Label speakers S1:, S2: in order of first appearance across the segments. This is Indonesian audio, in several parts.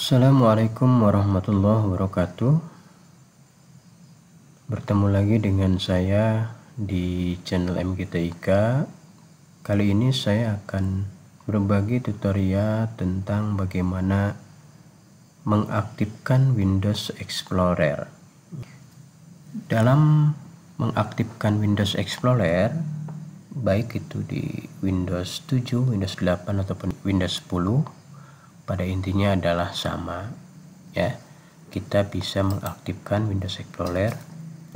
S1: Assalamualaikum warahmatullahi wabarakatuh. Bertemu lagi dengan saya di channel MGTIK. Kali ini saya akan berbagi tutorial tentang bagaimana mengaktifkan Windows Explorer. Dalam mengaktifkan Windows Explorer, baik itu di Windows 7, Windows 8 ataupun Windows 10, pada intinya adalah sama ya. Kita bisa mengaktifkan Windows Explorer.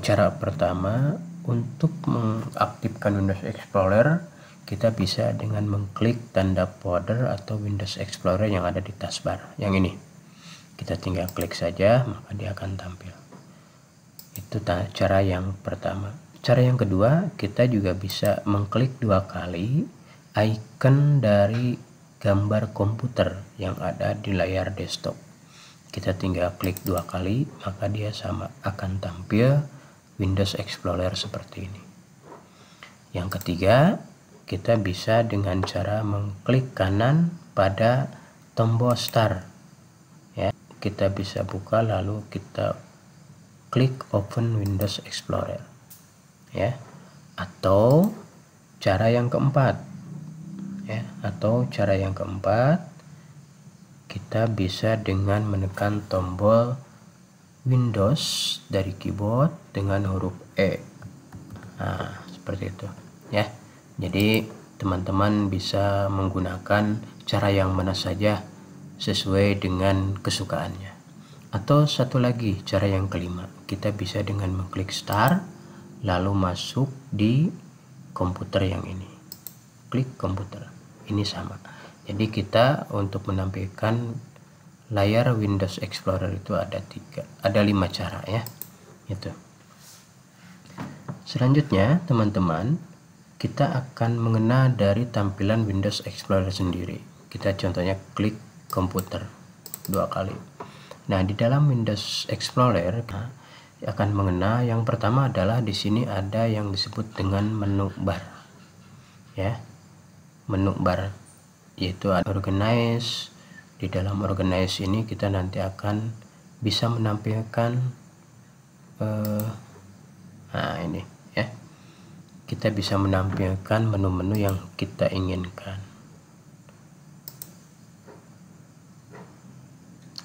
S1: Cara pertama untuk mengaktifkan Windows Explorer, kita bisa dengan mengklik tanda folder atau Windows Explorer yang ada di taskbar yang ini. Kita tinggal klik saja, maka dia akan tampil. Itu cara yang pertama. Cara yang kedua, kita juga bisa mengklik 2 kali icon dari gambar komputer yang ada di layar desktop. Kita tinggal klik 2 kali, maka dia sama akan tampil Windows Explorer seperti ini. Yang ketiga, kita bisa dengan cara mengklik kanan pada tombol start ya. Kita bisa buka lalu kita klik open Windows Explorer ya. Atau cara yang keempat, kita bisa dengan menekan tombol Windows dari keyboard dengan huruf E. Nah, seperti itu ya. Jadi teman-teman bisa menggunakan cara yang mana saja sesuai dengan kesukaannya. Atau satu lagi, cara yang kelima, kita bisa dengan mengklik start lalu masuk di komputer yang ini. Klik komputer. Ini sama. Jadi kita untuk menampilkan layar Windows Explorer itu ada 5 cara ya. Itu. Selanjutnya teman-teman, kita akan mengenal dari tampilan Windows Explorer sendiri. Kita contohnya klik komputer 2 kali. Nah, di dalam Windows Explorer akan mengenal yang pertama adalah di sini ada yang disebut dengan menu bar ya. Menu bar yaitu ada organize. Di dalam organize ini kita nanti akan bisa menampilkan nah ini ya, kita bisa menampilkan menu-menu yang kita inginkan.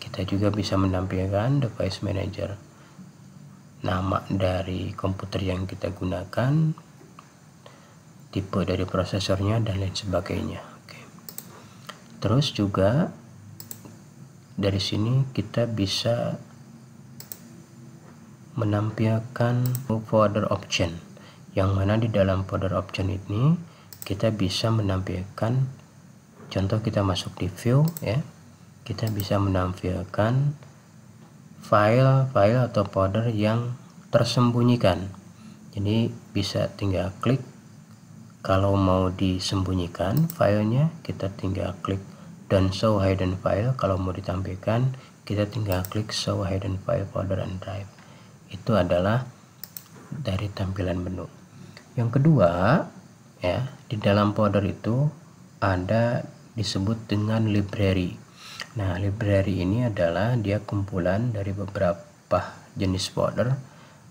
S1: Kita juga bisa menampilkan device manager, nama dari komputer yang kita gunakan, tipe dari prosesornya, dan lain sebagainya. Oke. Terus juga dari sini kita bisa menampilkan folder option, yang mana di dalam folder option ini kita bisa menampilkan, contoh kita masuk di view ya, kita bisa menampilkan file atau folder yang tersembunyikan. Jadi bisa tinggal klik. Kalau mau disembunyikan filenya, kita tinggal klik don't show hidden file. Kalau mau ditampilkan, kita tinggal klik show hidden file folder and drive. Itu adalah dari tampilan menu. Yang kedua ya, di dalam folder itu ada disebut dengan library. Nah, library ini adalah dia kumpulan dari beberapa jenis folder.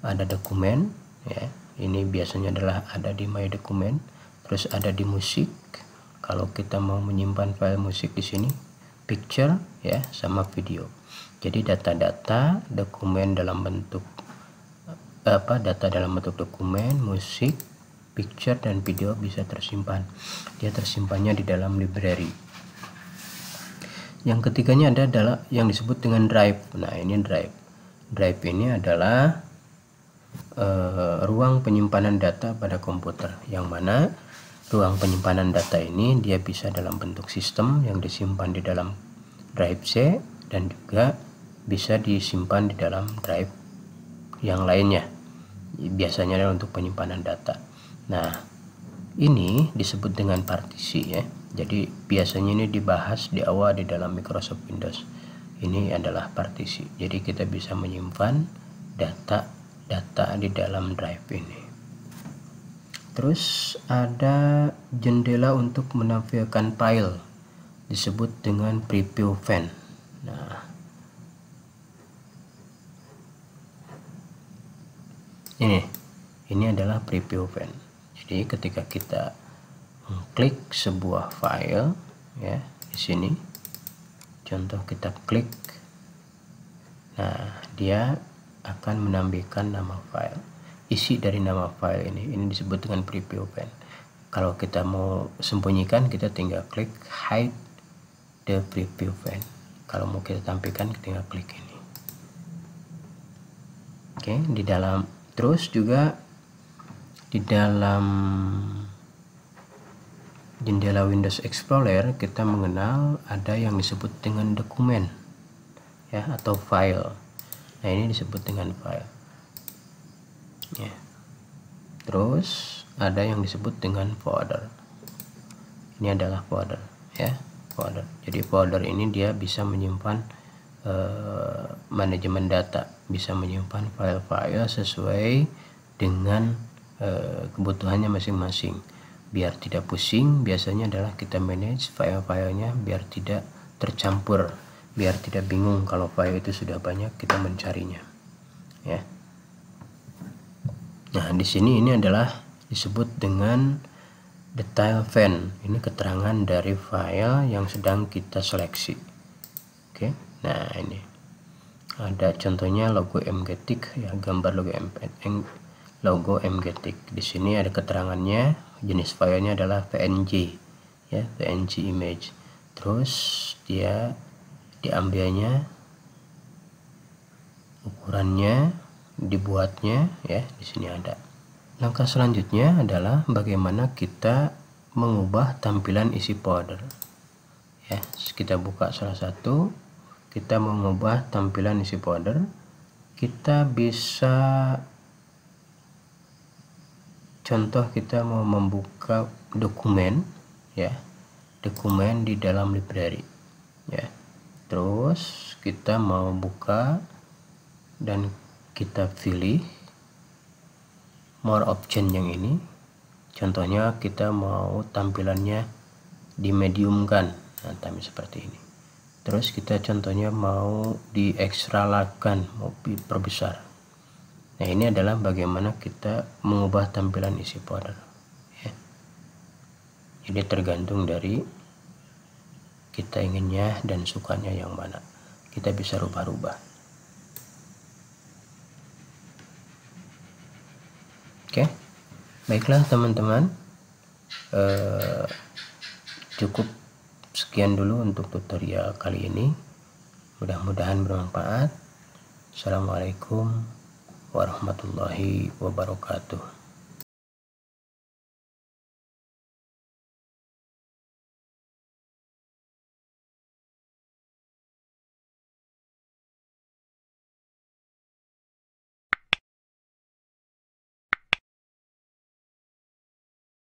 S1: Ada dokumen ya, ini biasanya adalah ada di my dokumen. Terus ada di musik, kalau kita mau menyimpan file musik di sini, picture ya, sama video. Jadi data-data dokumen dalam bentuk data dalam bentuk dokumen, musik, picture, dan video bisa tersimpan. Dia tersimpannya di dalam library. Yang ketiganya adalah yang disebut dengan drive. Nah, ini drive. Drive ini adalah ruang penyimpanan data pada komputer, yang mana ruang penyimpanan data ini dia bisa dalam bentuk sistem yang disimpan di dalam drive C, dan juga bisa disimpan di dalam drive yang lainnya. Biasanya adalah untuk penyimpanan data. Nah, ini disebut dengan partisi ya. Jadi biasanya ini dibahas di awal di dalam Microsoft Windows. Ini adalah partisi. Jadi kita bisa menyimpan data di dalam drive ini. Terus ada jendela untuk menampilkan file, disebut dengan preview pane. Nah, Ini adalah preview pane. Jadi ketika kita klik sebuah file, ya, di sini contoh kita klik, nah dia akan menampilkan nama file. Isi dari nama file ini disebut dengan preview pane. Kalau kita mau sembunyikan, kita tinggal klik hide the preview pane. Kalau mau kita tampilkan, kita tinggal klik ini. Oke, di dalam terus juga di dalam jendela Windows Explorer kita mengenal ada yang disebut dengan dokumen, ya, atau file. Nah, ini disebut dengan file, ya. Terus ada yang disebut dengan folder. Ini adalah folder, ya, folder. Jadi folder ini dia bisa menyimpan manajemen data, bisa menyimpan file-file sesuai dengan kebutuhannya masing-masing. Biar tidak pusing, biasanya adalah kita manage file-filenya biar tidak tercampur, biar tidak bingung kalau file itu sudah banyak kita mencarinya, ya. Nah, di sini ini adalah disebut dengan detail pane. Ini keterangan dari file yang sedang kita seleksi. Oke. Nah, ini ada contohnya logo mgetik, ya, gambar logo mgetik. Di sini ada keterangannya, jenis filenya adalah PNG, ya, PNG image. Terus dia diambilnya, ukurannya, dibuatnya, ya, di sini ada. Langkah selanjutnya adalah bagaimana kita mengubah tampilan isi folder. Ya, kita buka salah satu. Kita mengubah tampilan isi folder, kita bisa, contoh kita mau membuka dokumen, ya, dokumen di dalam library, ya. Terus kita mau buka dan kita pilih more option yang ini. Contohnya kita mau tampilannya dimediumkan, nah, seperti ini. Terus kita contohnya mau diekstralakan, mau diperbesar. Nah, ini adalah bagaimana kita mengubah tampilan isi folder, ya. Jadi tergantung dari kita inginnya dan sukanya yang mana, kita bisa rubah-rubah. Oke, baiklah teman-teman, cukup sekian dulu untuk tutorial kali ini. Mudah-mudahan bermanfaat. Assalamualaikum warahmatullahi wabarakatuh.